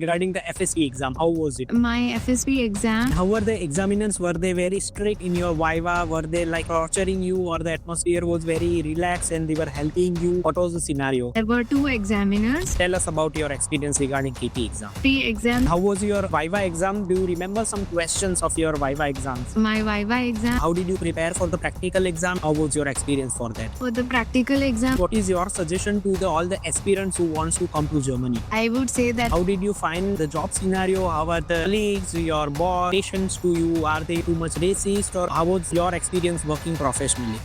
Regarding the FSP exam, how was it? My FSP exam, How were the examiners? Were they very strict in your viva? Were they like torturing you, or the atmosphere was very relaxed and they were helping you? What was the scenario? there were two examiners. Tell us about your experience regarding KP exam. Pre-exam, How was your viva exam? Do you remember some questions of your viva exams? my Viva exam. How did you prepare for the practical exam? How was your experience for that? For the practical exam, What is your suggestion to all the aspirants who wants to come to Germany? I would say that How did you find the job scenario? How are the colleagues, your boss, patients to you? Are they too much racist, or how was your experience working professionally?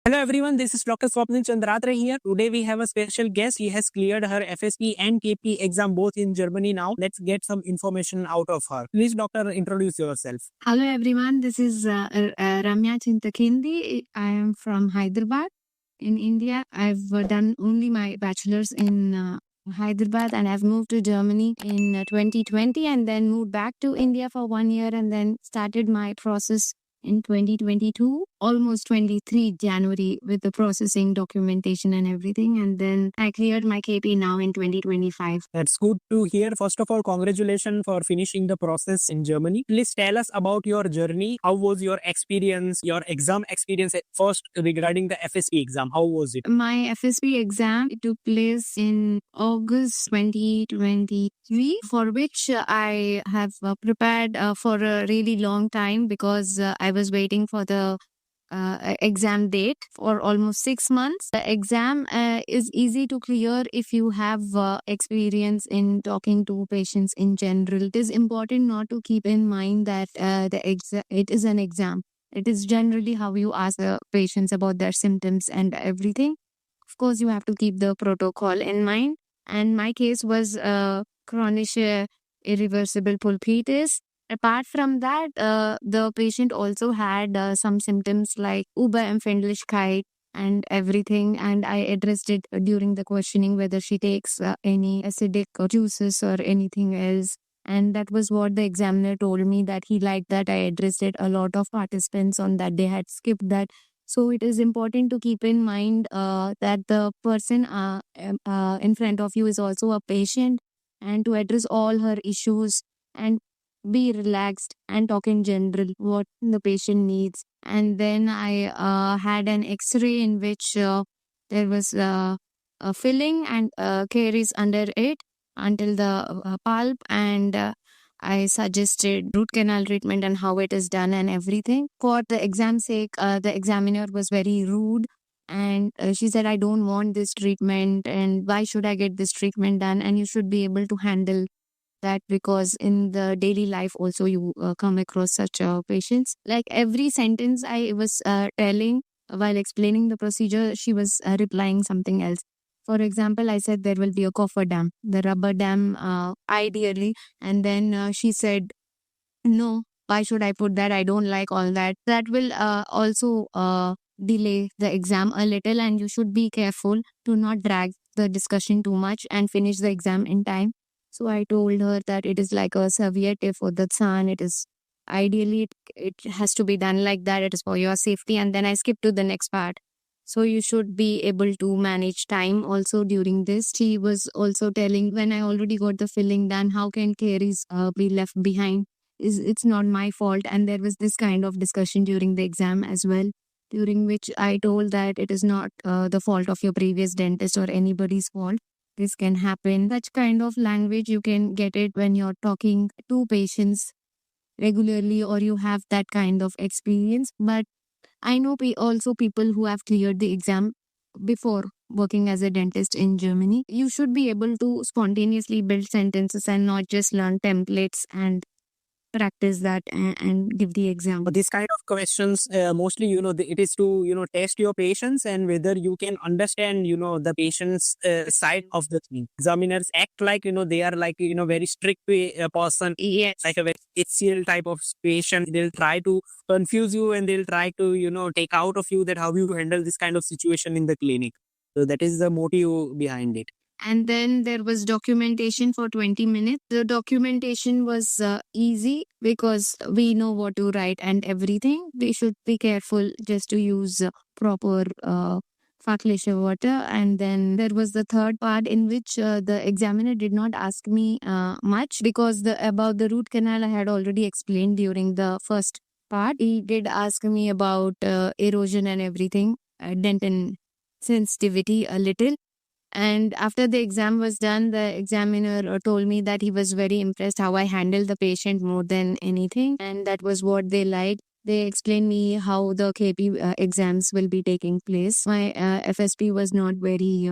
Hello everyone, this is Dr. Swapnil Chandratre here. Today we have a special guest. He has cleared her FSP and KP exam both in Germany now. Let's get some information out of her. Please, doctor, introduce yourself. hello everyone, this is Ramya Chintakindi. I am from Hyderabad in India. I've done only my bachelor's in Hyderabad, and I've moved to Germany in 2020 and then moved back to India for 1 year and then started my process in 2022, almost 23 January, with the processing, documentation and everything. And then I cleared my KP now in 2025. That's good to hear. First of all, congratulations for finishing the process in Germany. Please tell us about your journey. How was your experience, your exam experience at first regarding the FSP exam? How was it? My FSP exam took place in August 2023, for which I have prepared for a really long time because I was waiting for the exam date for almost 6 months. The exam is easy to clear if you have experience in talking to patients in general. It is important not to keep in mind that it is an exam. It is generally how you ask the patients about their symptoms and everything. Of course, you have to keep the protocol in mind. And my case was chronic irreversible pulpitis. Apart from that, the patient also had some symptoms like Überempfindlichkeit and everything. And I addressed it during the questioning whether she takes any acidic juices or anything else. And that was what the examiner told me, that he liked that I addressed it. A lot of participants on that day had skipped that. So it is important to keep in mind that the person in front of you is also a patient, and to address all her issues and be relaxed and talk in general what the patient needs. And then I had an X-ray in which there was a filling and caries under it until the pulp, and I suggested root canal treatment and how it is done and everything. For the exam sake, the examiner was very rude, and she said, I don't want this treatment, and why should I get this treatment done? And you should be able to handle that, because in the daily life also you come across such patients. Like every sentence I was telling while explaining the procedure, she was replying something else. For example, I said there will be a coffer dam, the rubber dam ideally. And then she said, no, why should I put that? I don't like all that. That will also delay the exam a little, and you should be careful to not drag the discussion too much and finish the exam in time. So I told her that it is like a serviette for the sun. It is ideally, it has to be done like that. It is for your safety. And then I skipped to the next part. So you should be able to manage time also during this. She was also telling, when I already got the filling done, how can caries be left behind? It's not my fault. And there was this kind of discussion during the exam as well, during which I told that it is not the fault of your previous dentist or anybody's fault. This can happen. Such kind of language, you can get it when you're talking to patients regularly or you have that kind of experience. But I know also people who have cleared the exam before working as a dentist in Germany. You should be able to spontaneously build sentences and not just learn templates and practice that and give the exam. But this kind of questions, mostly, it is to, test your patience and whether you can understand, the patient's side of the thing. Examiners act like, they are like, very strict person. Yes. Like a very HCL type of patient. They'll try to confuse you and they'll try to, take out of you that how you handle this kind of situation in the clinic. So that is the motive behind it. And then there was documentation for 20 minutes. The documentation was easy because we know what to write and everything. We should be careful just to use proper fachliche water. And then there was the third part in which the examiner did not ask me much because about the root canal I had already explained during the first part. He did ask me about erosion and everything, dentin sensitivity a little. And after the exam was done, the examiner told me that he was very impressed how I handled the patient more than anything. And that was what they liked. They explained me how the KP exams will be taking place. My FSP was not very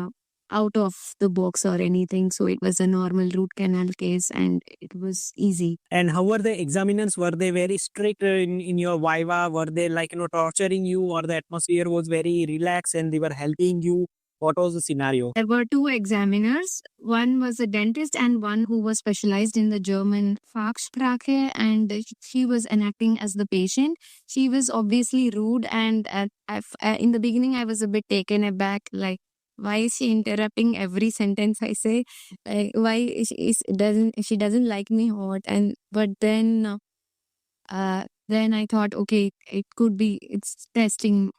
out of the box or anything. So it was a normal root canal case and it was easy. And how were the examiners? Were they very strict in your viva? Were they like, torturing you, or the atmosphere was very relaxed and they were helping you? What was the scenario? There were two examiners. One was a dentist and one who was specialized in the German Fachsprache, and she was enacting as the patient. She was obviously rude, and in the beginning, I was a bit taken aback, like, why is she interrupting every sentence I say? Like, why she doesn't like me or what? But then I thought, okay, it could be it's testing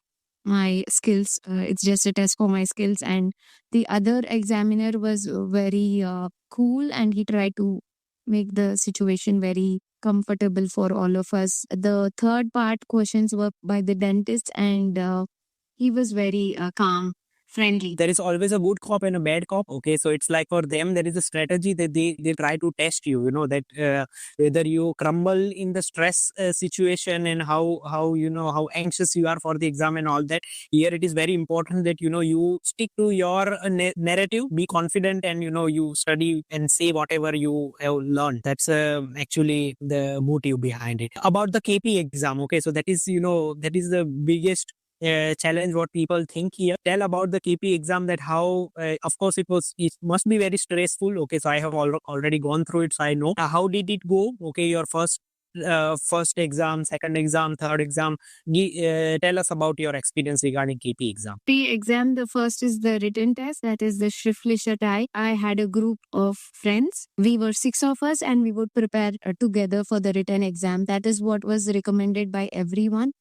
my skills. It's just a test for my skills. And the other examiner was very cool, and he tried to make the situation very comfortable for all of us. The third part questions were by the dentist, and he was very calm, friendly. There is always a good cop and a bad cop. Okay, so it's like for them there is a strategy that they try to test you, that whether you crumble in the stress situation, and how how anxious you are for the exam and all that. Here it is very important that you stick to your narrative, be confident, and you study and say whatever you have learned. That's actually the motive behind it. About the KP exam, okay, so that is the biggest challenge what people think here. Tell about the KP exam, that how of course it must be very stressful. Okay, so I have already gone through it, so I know. How did it go? Okay, your first exam, second exam, third exam. Tell us about your experience regarding KP exam. The exam, the first is the written test, that is the schriftliche Teil. I had a group of friends. We were 6 of us, and we would prepare together for the written exam. That is what was recommended by everyone.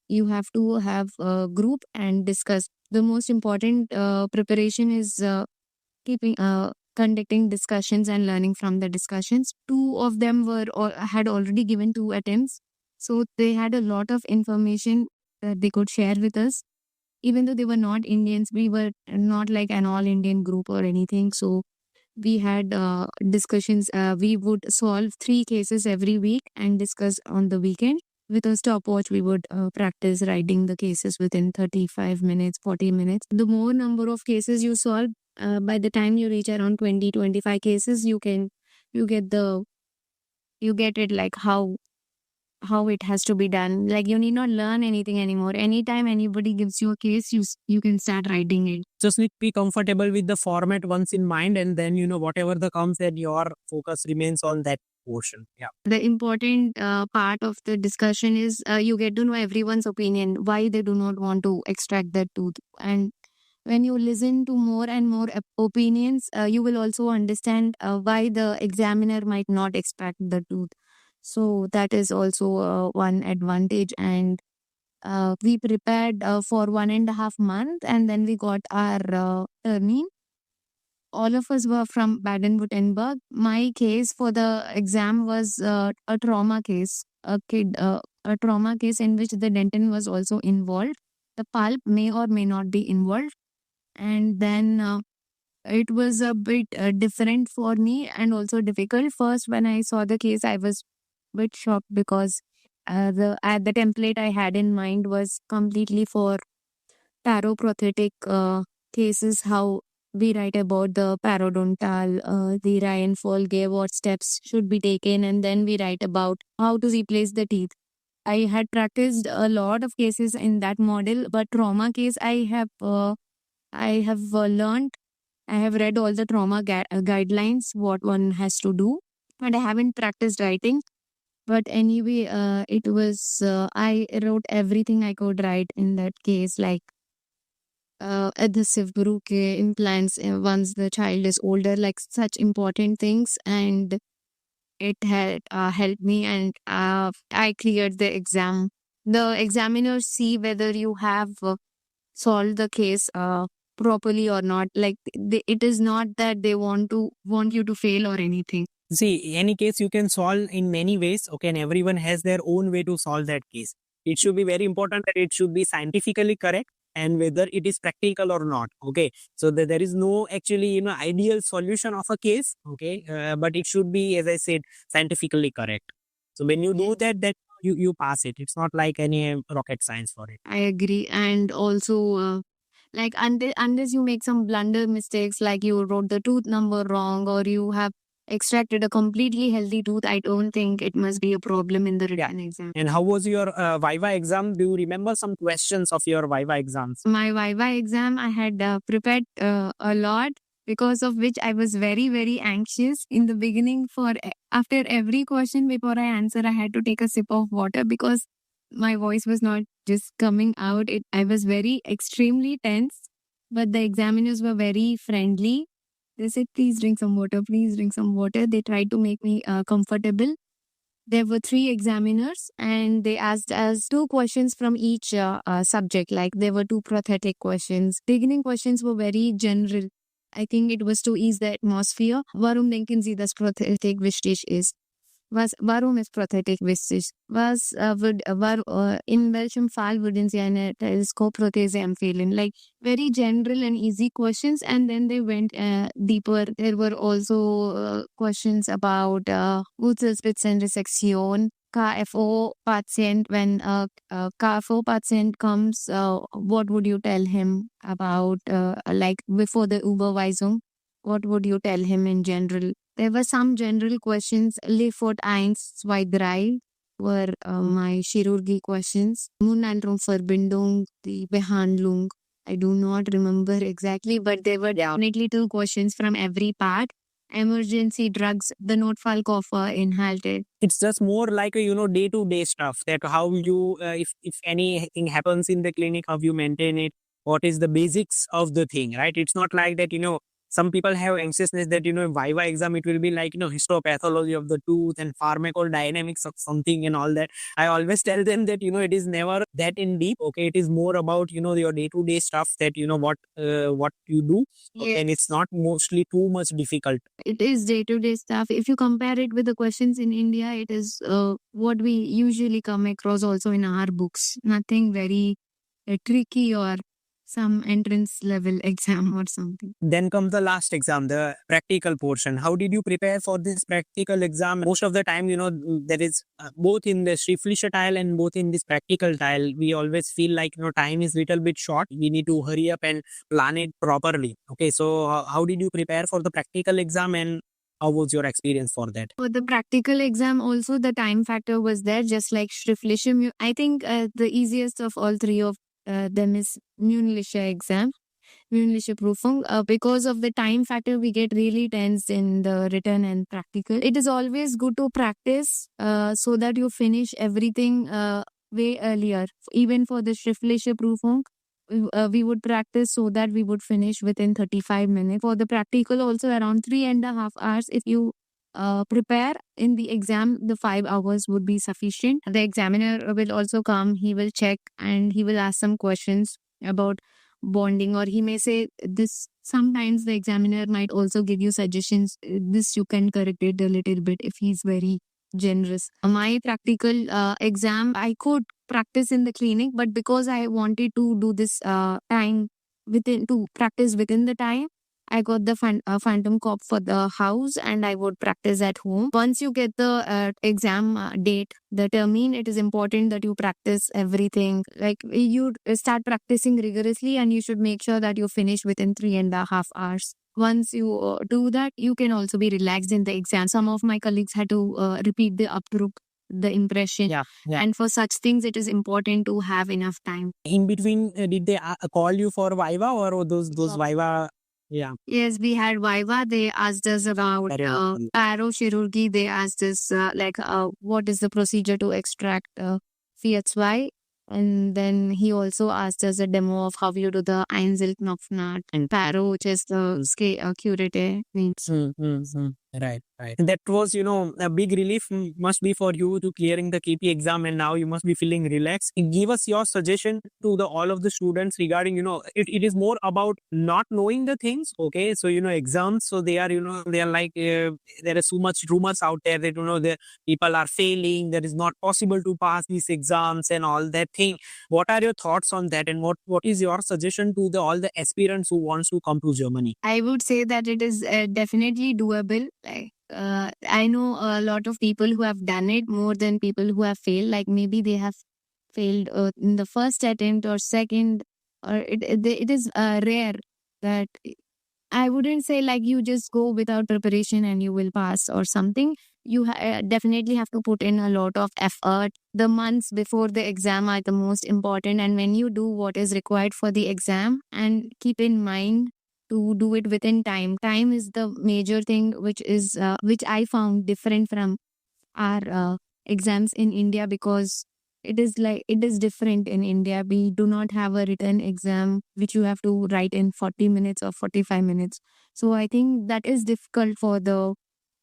You have to have a group and discuss. The most important preparation is conducting discussions and learning from the discussions. 2 of them had already given 2 attempts, so they had a lot of information that they could share with us. Even though they were not Indians, we were not like an all Indian group or anything. So we had discussions. We would solve 3 cases every week and discuss on the weekend. With a stopwatch, we would practice writing the cases within 35 minutes, 40 minutes. The more number of cases you solve, by the time you reach around 20, 25 cases, you get it like how it has to be done. Like, you need not learn anything anymore. Anytime anybody gives you a case, you can start writing it. Just need to be comfortable with the format once in mind, and then whatever the comes, then your focus remains on that portion. Yeah. The important part of the discussion is you get to know everyone's opinion, why they do not want to extract that tooth. And when you listen to more and more opinions, you will also understand why the examiner might not extract the tooth. So that is also one advantage. And we prepared for 1.5 months, and then we got our termine. All of us were from Baden-Württemberg. My case for the exam was a trauma case, a trauma case in which the dentin was also involved. The pulp may or may not be involved. And then it was a bit different for me and also difficult. First, when I saw the case, I was a bit shocked because the template I had in mind was completely for paroprothetic cases, how we write about the parodontal, the Ryan-Folge, what steps should be taken, and then we write about how to replace the teeth. I had practiced a lot of cases in that model, but trauma case I have learned. I have read all the trauma guidelines, what one has to do, but I haven't practiced writing. But anyway, it was I wrote everything I could write in that case, like adhesive bruche implants once the child is older, like such important things. And it had helped me, and I cleared the exam. The examiners see whether you have solved the case properly or not. Like it is not that they want you to fail or anything. See, any case you can solve in many ways, okay, and everyone has their own way to solve that case. It should be very important that it should be scientifically correct and whether it is practical or not, okay. So that there is no actually, ideal solution of a case, okay, but it should be, as I said, scientifically correct. So when you do that you pass it. It's not like any rocket science for it. I agree. And also, like unless you make some blunder mistakes, like you wrote the tooth number wrong or you have extracted a completely healthy tooth, I don't think it must be a problem in the written exam. And how was your Viva exam? Do you remember some questions of your Viva exams? My Viva exam, I had prepared a lot, because of which I was very, very anxious in the beginning. After every question before I answer, I had to take a sip of water because my voice was not just coming out. I was very extremely tense, but the examiners were very friendly. They said, please drink some water, please drink some water. They tried to make me comfortable. There were 3 examiners and they asked us 2 questions from each subject. Like there were 2 prosthetic questions. Beginning questions were very general. I think it was to ease the atmosphere. Warum denken Sie, dass Prothetik wichtig ist? Warum ist Prothetik wichtig? In welchem Fall würden Sie eine Teleskopprothese empfehlen? Like very general and easy questions, and then they went deeper. There were also questions about Wurzelspitzenresektion, KFO patient. When a KFO patient comes, what would you tell him about, like before the Überweisung? What would you tell him in general? There were some general questions. Lefort 1, 2, 3 were my Chirurgie questions. Mund-Andraumverbindung, die Behandlung. I do not remember exactly, but there were definitely 2 questions from every part. Emergency drugs, the Notfallkoffer inhaled. It's just more like a day-to-day stuff, that how you if anything happens in the clinic, how you maintain it, what is the basics of the thing, right? It's not like that some people have anxiousness that Viva exam it will be like histopathology of the tooth and pharmacodynamics of something and all that. I always tell them that it is never that in deep, okay. It is more about your day-to-day stuff, that what you do, okay? Yes. And it's not mostly too much difficult. It is day-to-day stuff. If you compare it with the questions in India, it is what we usually come across also in our books. Nothing very tricky or some entrance level exam or something. Then comes the last exam, the practical portion. How did you prepare for this practical exam? Most of the time, there is both in the Schriftliche Teil and both in this practical Teil, we always feel like, time is little bit short. We need to hurry up and plan it properly. Okay, so how did you prepare for the practical exam and how was your experience for that? For the practical exam, also the time factor was there, just like Schriftliche. I think the easiest of all 3 of them is Mündliche exam, Mündliche Prüfung. Because of the time factor, we get really tense in the written and practical. It is always good to practice so that you finish everything way earlier. Even for the Schriftliche Prüfung, we would practice so that we would finish within 35 minutes. For the practical, also around 3.5 hours. If you prepare in the exam, the 5 hours would be sufficient. The examiner will also come, he will check and he will ask some questions about bonding, or he may say this. Sometimes the examiner might also give you suggestions. This you can correct it a little bit if he's very generous. My practical exam, I could practice in the clinic, but because I wanted to do this practice within the time, I got the phantom cop for the house and I would practice at home. Once you get the exam date, the termine, it is important that you practice everything. Like you start practicing rigorously and you should make sure that you finish within 3.5 hours. Once you do that, you can also be relaxed in the exam. Some of my colleagues had to repeat the Abdruck, the impression. Yeah. And for such things, it is important to have enough time. In between, did they call you for Viva or those Viva? Yeah. Yes, we had Viva. They asked us about Parochirurgy. They asked us what is the procedure to extract Fiat-2. And then he also asked us a demo of how you do the Einzelknopfnaht and Paro, which is the curate means. Right, right. That was, a big relief must be for you to clearing the KP exam, and now you must be feeling relaxed. Give us your suggestion to the all of the students regarding, it is more about not knowing the things. Okay, so exams, so they are, they are like there is so much rumors out there that the people are failing. That is not possible to pass these exams and all that thing. What are your thoughts on that, and what is your suggestion to the all the aspirants who wants to come to Germany? I would say that it is definitely doable. Like, I know a lot of people who have done it more than people who have failed. Like maybe they have failed in the first attempt or second, or it is rare that I wouldn't say like you just go without preparation and you will pass or something. You definitely have to put in a lot of effort. The months before the exam are the most important, and when you do what is required for the exam, and keep in mind to do it within time. Time is the major thing, which I found different from our exams in India, because it is different in India. We do not have a written exam which you have to write in 40 minutes or 45 minutes. So I think that is difficult for the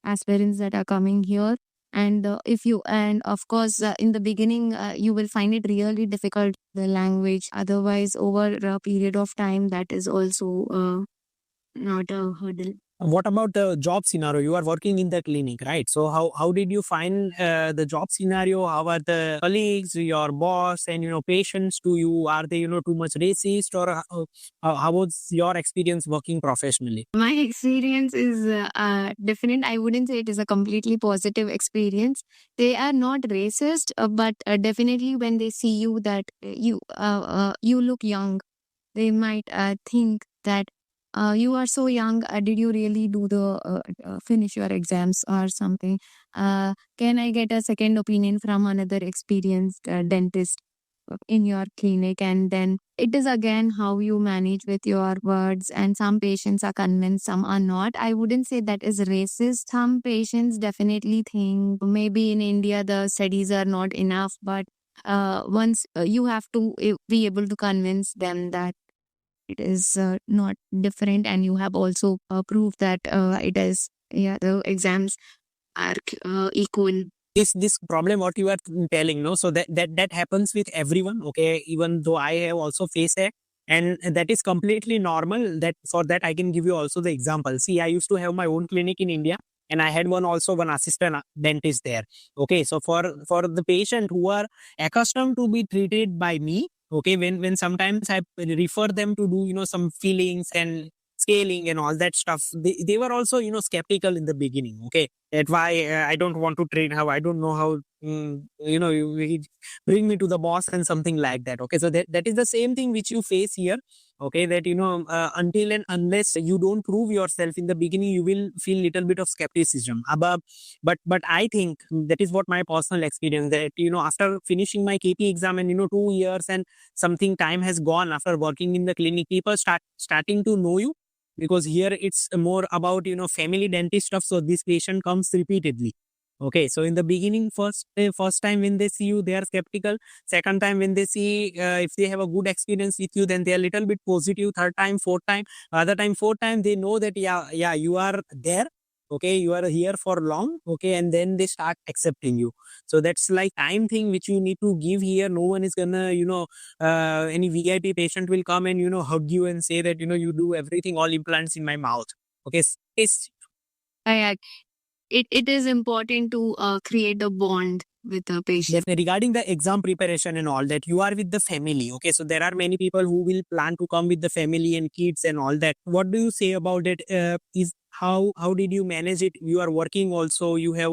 aspirants that are coming here. And if you and of course in the beginning you will find it really difficult, the language. Otherwise, over a period of time, that is also not a hurdle. What about the job scenario? You are working in the clinic, right? So how did you find the job scenario? How are the colleagues, your boss, and patients to you? Are they too much racist, or how was your experience working professionally? My experience is different. I wouldn't say it is a completely positive experience. They are not racist, but definitely when they see you that you look young, they might think that you are so young. Did you really do the finish your exams or something? Can I get a second opinion from another experienced dentist in your clinic? And then it is again how you manage with your words. And some patients are convinced, some are not. I wouldn't say that is racist. Some patients definitely think maybe in India the studies are not enough, but once you have to be able to convince them that it is not different, and you have also proved that it is, yeah, the exams are equal. This problem what you are telling, no, so that happens with everyone. Okay, even though I have also faced it, and that is completely normal. That for that I can give you also the example. See, I used to have my own clinic in India, and I had one assistant dentist there. Okay, so for the patient who are accustomed to be treated by me, okay, when sometimes I refer them to do some fillings and scaling and all that stuff, they were also skeptical in the beginning. Okay, that's why I don't want to train how, I don't know how, you bring me to the boss and something like that. Okay, so that is the same thing which you face here. Okay, that until and unless you don't prove yourself in the beginning, you will feel little bit of skepticism above. But I think that is what my personal experience, that after finishing my KP exam and 2 years and something time has gone after working in the clinic, people starting to know you, because here it's more about family dentist stuff, so this patient comes repeatedly. Okay, so in the beginning, first time when they see you, they are skeptical. Second time when they see, if they have a good experience with you, then they are little bit positive. Third time, fourth time, other time, fourth time, they know that yeah, you are there. Okay, you are here for long. Okay, and then they start accepting you. So that's like time thing which you need to give here. No one is gonna any VIP patient will come and hug you and say that you do everything, all implants in my mouth. Okay, it's I, it is important to create a bond with the patient. definitely regarding the exam preparation and all that, you are with the family. Okay, so there are many people who will plan to come with the family and kids and all that. What do you say about it? Is how did you manage it? You are working also, you have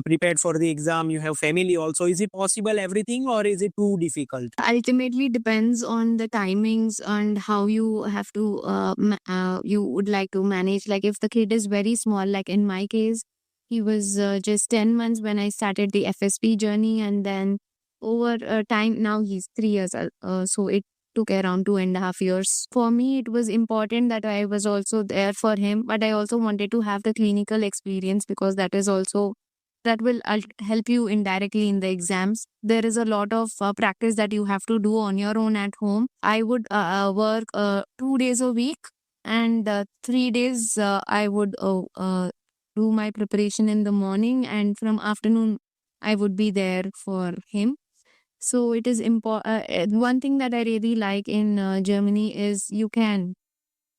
prepared for the exam, you have family also. Is it possible everything, or is it too difficult? Ultimately depends on the timings and how you have to you would like to manage. Like if the kid is very small, like in my case, he was just 10 months when I started the FSP journey, and then over time now he's 3 years so it took around 2.5 years. For me, it was important that I was also there for him, but I also wanted to have the clinical experience, because that is also that will help you indirectly in the exams. There is a lot of practice that you have to do on your own at home. I would work 2 days a week, and 3 days I would do my preparation in the morning, and from afternoon I would be there for him. So it is important. One thing that I really like in Germany is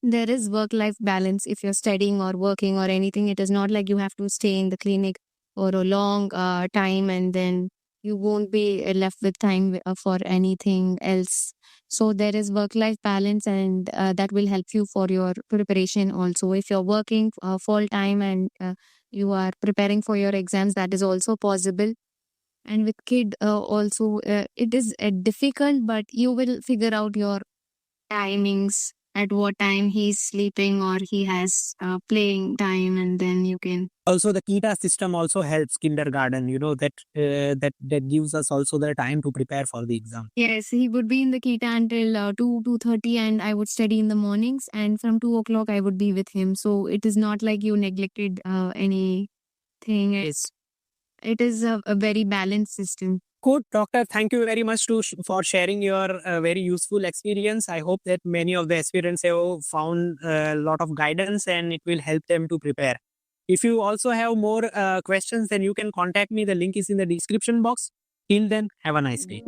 there is work life balance. If you're studying or working or anything, it is not like you have to stay in the clinic for a long time, and then you won't be left with time for anything else. So there is work life balance, and that will help you for your preparation also. If you're working full time and you are preparing for your exams, that is also possible. And with kid also, it is difficult, but you will figure out your timings, at what time he's sleeping or he has playing time, and then you can. Also, the Kita system also helps kindergarten. That gives us also the time to prepare for the exam. Yes, he would be in the Kita until 2:30, and I would study in the mornings, and from 2 o'clock I would be with him. So it is not like you neglected anything. It is a very balanced system. Good, doctor. Thank you very much for sharing your very useful experience. I hope that many of the aspirants have found a lot of guidance and it will help them to prepare. If you also have more questions, then you can contact me. The link is in the description box. Till then, have a nice day.